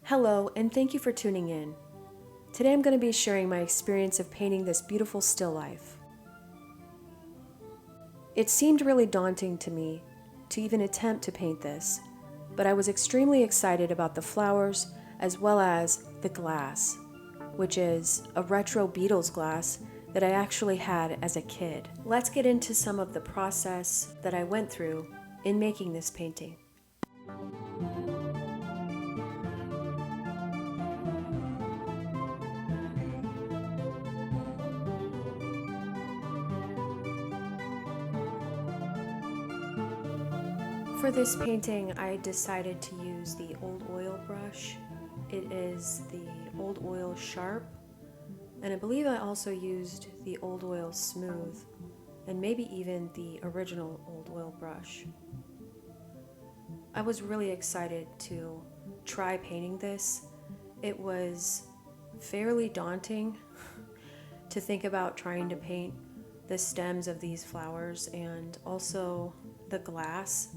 Hello, and thank you for tuning in. Today I'm going to be sharing my experience of painting this beautiful still life. It seemed really daunting to me to even attempt to paint this, but I was extremely excited about the flowers as well as the glass, which is a retro Beatles glass that I actually had as a kid. Let's get into some of the process that I went through in making this painting. For this painting, I decided to use the old oil brush. It is the old oil sharp, and I believe I also used the old oil smooth, and maybe even the original old oil brush. I was really excited to try painting this. It was fairly daunting to think about trying to paint the stems of these flowers and also the glass,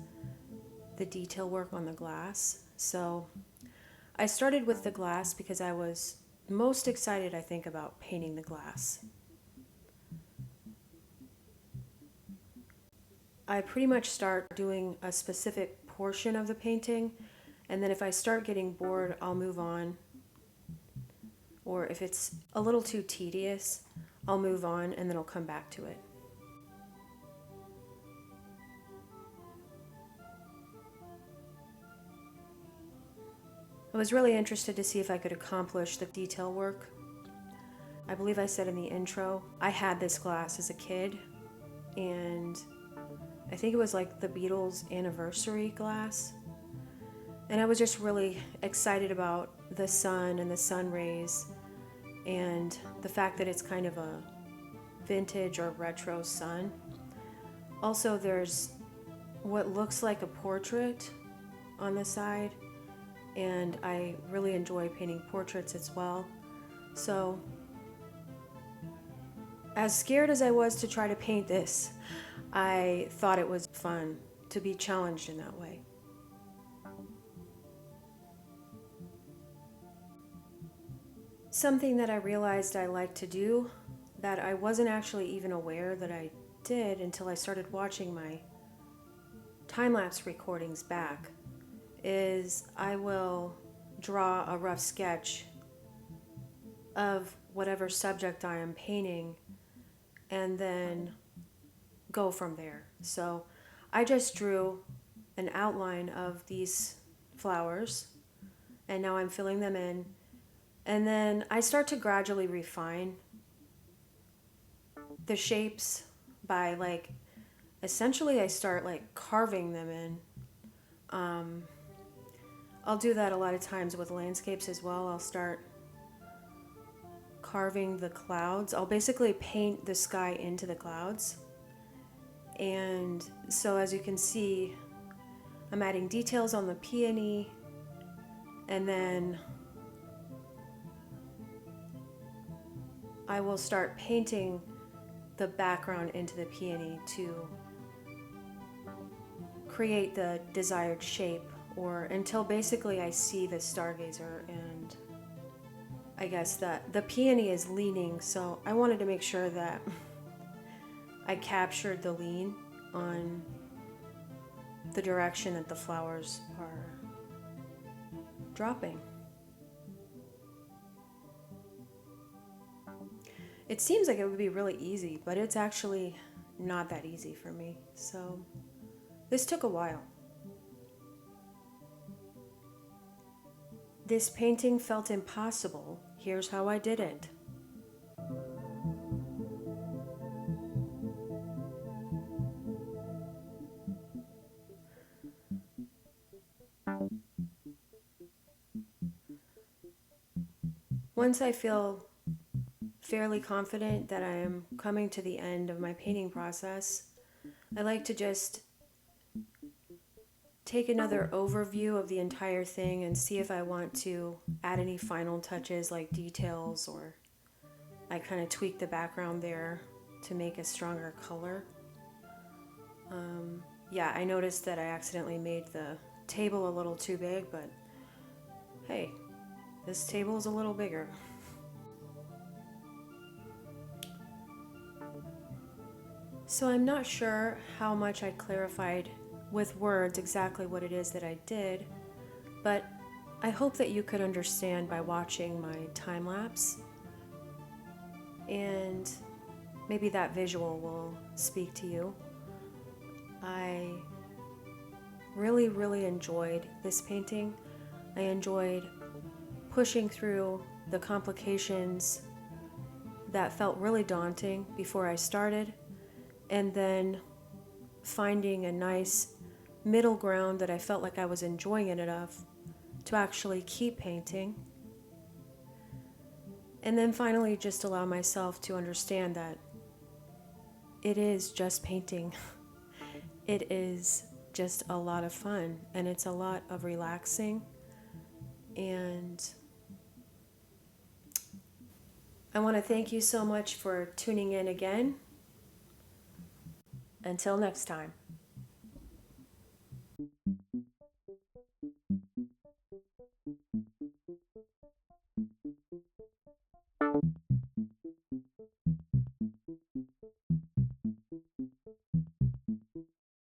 the detail work on the glass. So I started with the glass because I was most excited, I think, about painting the glass. I pretty much start doing a specific portion of the painting, and then if I start getting bored, I'll move on. Or if it's a little too tedious, I'll move on and then I'll come back to it. I was really interested to see if I could accomplish the detail work. I believe I said in the intro, I had this glass as a kid, and I think it was like the Beatles' anniversary glass. And I was just really excited about the sun and the sun rays and the fact that it's kind of a vintage or retro sun. Also, there's what looks like a portrait on the side, and I really enjoy painting portraits as well. So, as scared as I was to try to paint this, I thought it was fun to be challenged in that way. Something that I realized I like to do that I wasn't actually even aware that I did until I started watching my time-lapse recordings back is I will draw a rough sketch of whatever subject I am painting and then go from there. So I just drew an outline of these flowers and now I'm filling them in, and then I start to gradually refine the shapes by essentially I start carving them in. I'll do that a lot of times with landscapes as well. I'll start carving the clouds. I'll basically paint the sky into the clouds. And so as you can see, I'm adding details on the peony, and then I will start painting the background into the peony to create the desired shape, or until basically I see the stargazer, and I guess that the peony is leaning, so I wanted to make sure that I captured the lean on the direction that the flowers are dropping. It seems like it would be really easy, but it's actually not that easy for me. So this took a while. This painting felt impossible. Here's how I did it. Once I feel fairly confident that I am coming to the end of my painting process, I like to just take another overview of the entire thing and see if I want to add any final touches like details, or I kind of tweak the background there to make a stronger color. Yeah, I noticed that I accidentally made the table a little too big, but hey, this table is a little bigger. So I'm not sure how much I clarified with words exactly what it is that I did, but I hope that you could understand by watching my time lapse, and maybe that visual will speak to you. I really enjoyed this painting. I enjoyed pushing through the complications that felt really daunting before I started, and then finding a nice middle ground that I felt like I was enjoying it enough to actually keep painting. And then finally just allow myself to understand that it is just painting. It is just a lot of fun, and it's a lot of relaxing. And I want to thank you so much for tuning in again. Until next time.